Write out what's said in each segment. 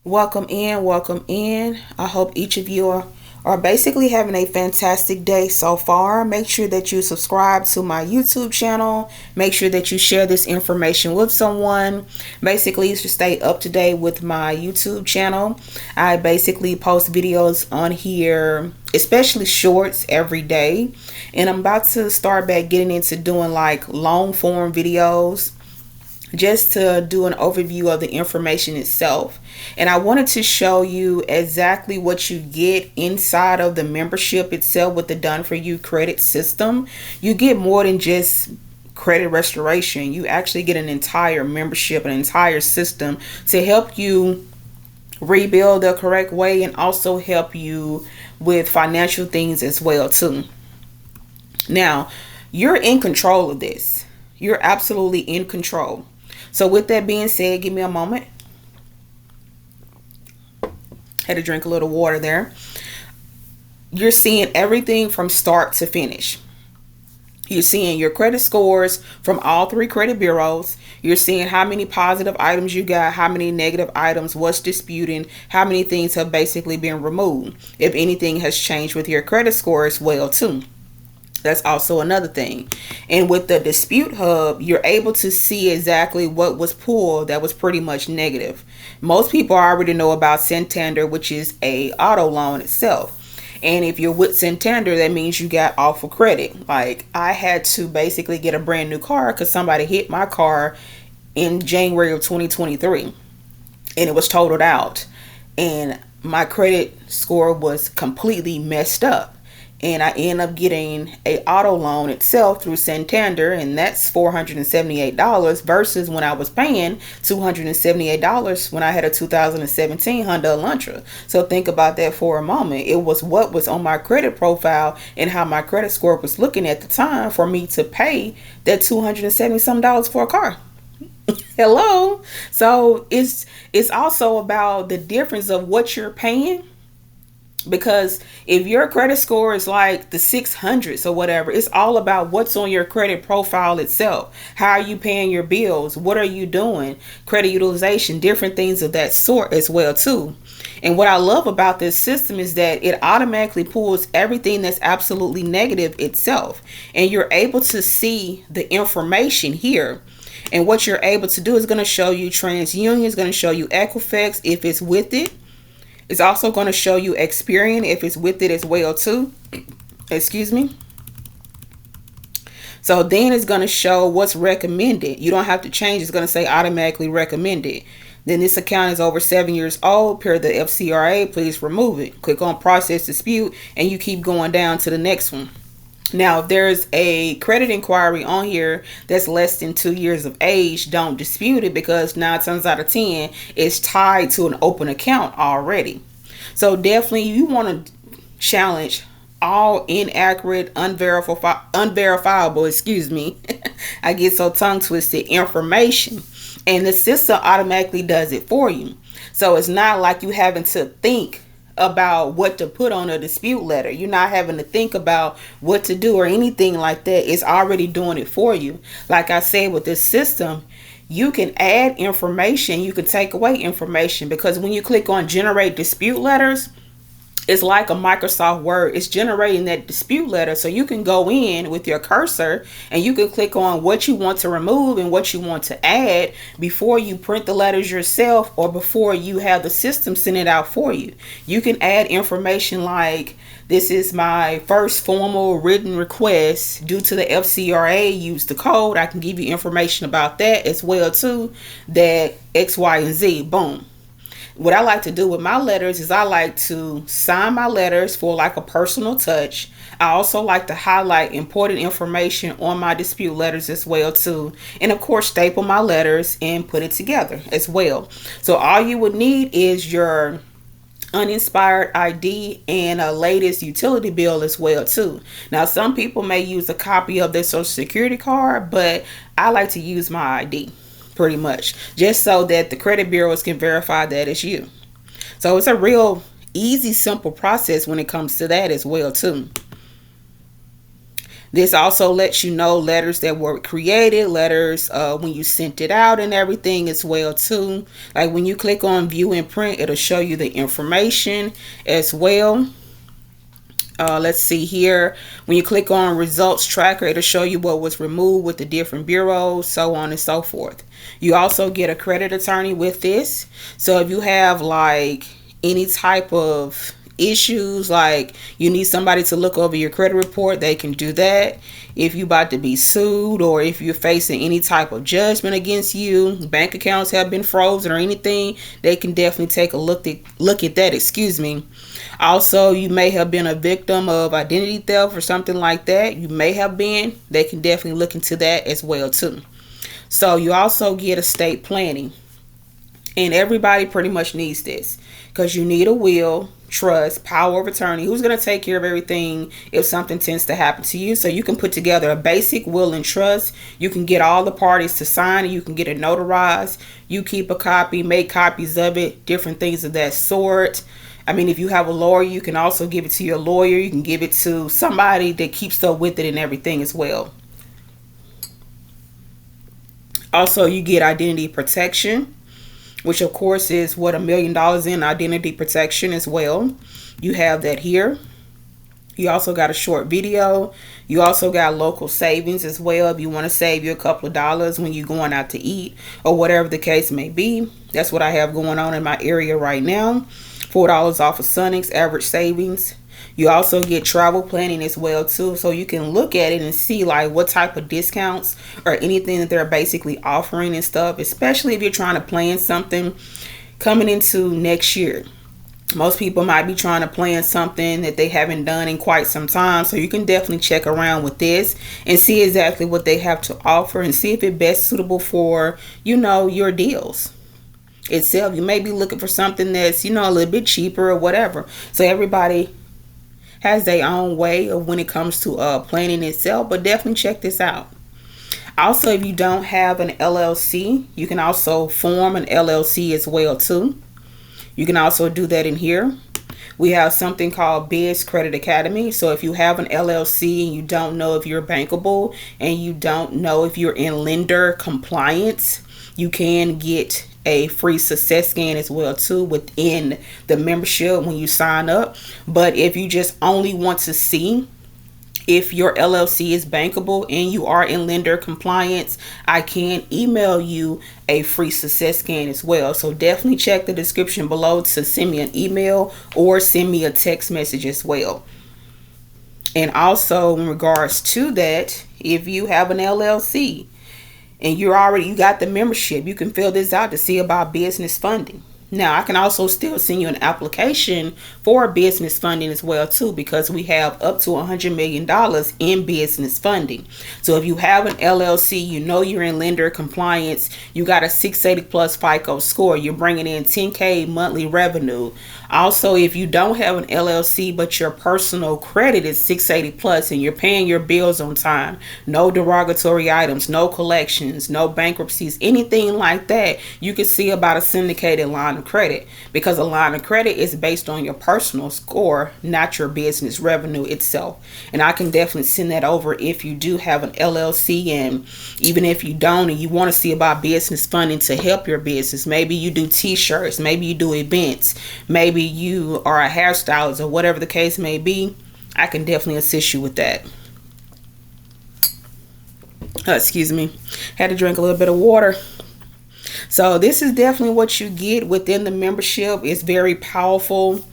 Welcome in, welcome in. I hope each of you are basically having a fantastic day so far. Make sure that you subscribe to my YouTube channel. Make sure that you share this information with someone. Basically, to stay up to date with my YouTube channel, I basically post videos on here, especially shorts every day. And I'm about to start back getting into doing like long form videos, just to do an overview of the information itself. And I wanted to show you exactly what you get inside of the membership itself with the Done For You credit system. You get more than just credit restoration. You actually get an entire membership, an entire system to help you rebuild the correct way and also help you with financial things as well too. Now, you're in control of this. You're absolutely in control. So with that being said, give me a moment. Had to drink a little water there. You're seeing everything from start to finish. You're seeing your credit scores from all three credit bureaus. You're seeing how many positive items you got, how many negative items, what's disputing, how many things have basically been removed. If anything has changed with your credit score as well too. That's also another thing. And with the dispute hub, you're able to see exactly what was pulled that was pretty much negative. Most people already know about Santander, which is a auto loan itself. And if you're with Santander, that means you got awful credit. Like, I had to basically get a brand new car because somebody hit my car in January of 2023 and it was totaled out. And my credit score was completely messed up. And I end up getting a auto loan itself through Santander, and that's $478 versus when I was paying $278 when I had a 2017 Honda Elantra. So think about that for a moment. It was what was on my credit profile and how my credit score was looking at the time for me to pay that $270 some for a car. Hello. So it's also about the difference of what you're paying. Because if your credit score is like the 600s or whatever, it's all about what's on your credit profile itself. How are you paying your bills? What are you doing? Credit utilization, different things of that sort as well too. And what I love about this system is that it automatically pulls everything that's absolutely negative itself. And you're able to see the information here. And what you're able to do is going to show you TransUnion, is going to show you Equifax if it's with it. It's also going to show you Experian if it's with it as well too. Excuse me. So then it's going to show what's recommended. You don't have to change. It's going to say automatically recommended. Then this account is over 7 years old per the FCRA. Please remove it. Click on process dispute and you keep going down to the next one. Now, if there's a credit inquiry on here that's less than 2 years of age, don't dispute it because 9 times out of 10 it's tied to an open account already. So definitely you want to challenge all inaccurate, unverifiable, excuse me, I get so tongue twisted, information. And the system automatically does it for you. So it's not like you having to think about what to put on a dispute letter. You're not having to think about what to do or anything like that. It's already doing it for you. Like I said, with this system, you can add information, you can take away information, because when you click on generate dispute letters, it's like a Microsoft Word. It's generating that dispute letter. So you can go in with your cursor and you can click on what you want to remove and what you want to add before you print the letters yourself or before you have the system send it out for you. You can add information like, this is my first formal written request due to the FCRA. Use the code. I can give you information about that as well too. That X, Y, and Z. Boom. What I like to do with my letters is I like to sign my letters for like a personal touch. I also like to highlight important information on my dispute letters as well too. And of course, staple my letters and put it together as well. So all you would need is your uninspired ID and a latest utility bill as well too. Now, some people may use a copy of their social security card, but I like to use my ID. Pretty much, just so that the credit bureaus can verify that it's you. So it's a real easy, simple process when it comes to that as well too. This also lets you know letters that were created, letters when you sent it out and everything as well too. Like when you click on view and print, it'll show you the information as well. Let's see here. When you click on results tracker, it'll show you what was removed with the different bureaus, so on and so forth. You also get a credit attorney with this. So if you have like any type of issues, like you need somebody to look over your credit report, they can do that. If you're about to be sued, or if you're facing any type of judgment against you, bank accounts have been frozen or anything, they can definitely take a look at that, excuse me. Also, you may have been a victim of identity theft or something like that. You may have been. They can definitely look into that as well too. So you also get estate planning. And everybody pretty much needs this, because you need a will, trust, power of attorney, who's going to take care of everything if something tends to happen to you. So you can put together a basic will and trust. You can get all the parties to sign it. You can get it notarized. You keep a copy, make copies of it, different things of that sort. I mean, if you have a lawyer, you can also give it to your lawyer. You can give it to somebody that keeps up with it and everything as well. Also, you get identity protection, which of course is what $1 million in identity protection as well. You have that here. You also got a short video. You also got local savings as well. If you want to save you a couple of dollars when you're going out to eat or whatever the case may be. That's what I have going on in my area right now. $4 off of Sonics average savings. You also get travel planning as well too, so you can look at it and see like what type of discounts or anything that they're basically offering and stuff, especially if you're trying to plan something coming into next year. Most people might be trying to plan something that they haven't done in quite some time, so you can definitely check around with this and see exactly what they have to offer and see if it's best suitable for, you know, your deals itself. You may be looking for something that's, you know, a little bit cheaper or whatever. So everybody has their own way of when it comes to planning itself, but definitely check this out. Also, if you don't have an LLC, you can also form an LLC as well too. You can also do that in here. We have something called Biz Credit Academy. So if you have an LLC and you don't know if you're bankable and you don't know if you're in lender compliance, you can get a free success scan as well too within the membership when you sign up. But if you just only want to see if your LLC is bankable and you are in lender compliance, I can email you a free success scan as well. So definitely check the description below to send me an email or send me a text message as well. And also in regards to that, if you have an LLC and you got the membership, you can fill this out to see about business funding. Now, I can also still send you an application for business funding as well too, because we have up to $100 million in business funding. So if you have an LLC, you know you're in lender compliance, you got a 680 plus FICO score, you're bringing in 10K monthly revenue. Also, if you don't have an LLC, but your personal credit is 680 plus and you're paying your bills on time, no derogatory items, no collections, no bankruptcies, anything like that, you can see about a syndicated line of credit, because a line of credit is based on your personal score, not your business revenue itself. And I can definitely send that over if you do have an LLC, and even if you don't and you want to see about business funding to help your business. Maybe you do t-shirts, maybe you do events, maybe you are a hairstylist or whatever the case may be, I can definitely assist you with that. Excuse me, had to drink a little bit of water. So this is definitely what you get within the membership. It's very powerful.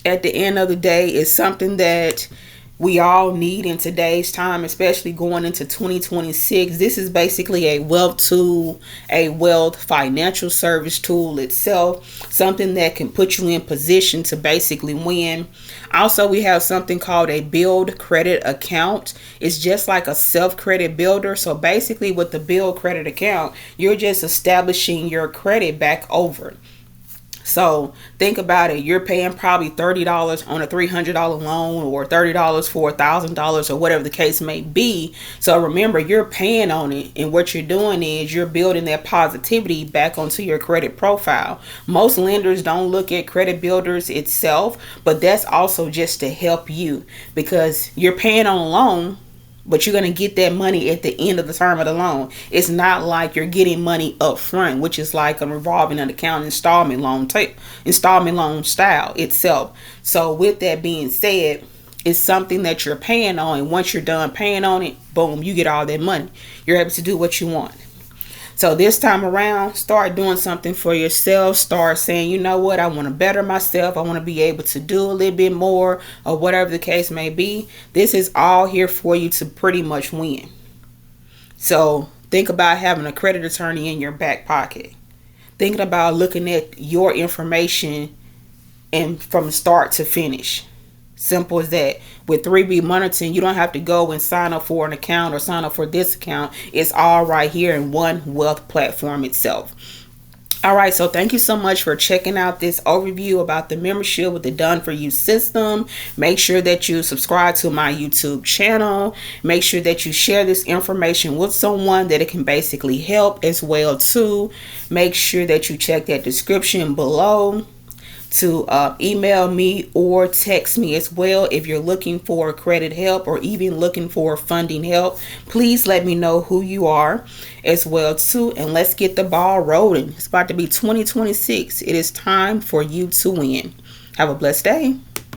At the end of the day, it's something that we all need in today's time, especially going into 2026. This is basically a wealth tool, a wealth financial service tool itself, something that can put you in position to basically win. Also, we have something called a build credit account. It's just like a self-credit builder. So basically with the build credit account, you're just establishing your credit back over. So think about it. You're paying probably $30 on a $300 loan, or $30 for $1,000, or whatever the case may be. So remember, you're paying on it, and what you're doing is you're building that positivity back onto your credit profile. Most lenders don't look at credit builders itself, but that's also just to help you, because you're paying on a loan. but you're going to get that money at the end of the term of the loan. It's not like you're getting money up front, which is like a revolving account installment loan style itself. So with that being said, it's something that you're paying on, and once you're done paying on it, boom, you get all that money. You're able to do what you want. So this time around, start doing something for yourself. Start saying, you know what, I want to better myself. I want to be able to do a little bit more, or whatever the case may be. This is all here for you to pretty much win. So think about having a credit attorney in your back pocket. Thinking about looking at your information and from start to finish. Simple as that. With 3B Monitoring, you don't have to go and sign up for an account or sign up for this account. It's all right here in one wealth platform itself. All right, so thank you so much for checking out this overview about the membership with the Done For You system. Make sure that you subscribe to my YouTube channel. Make sure that you share this information with someone that it can basically help as well too. Make sure that you check that description below to email me or text me as well if you're looking for credit help or even looking for funding help. Please let me know who you are as well too, and let's get the ball rolling. It's about to be 2026. It is time for you to win. Have a blessed day.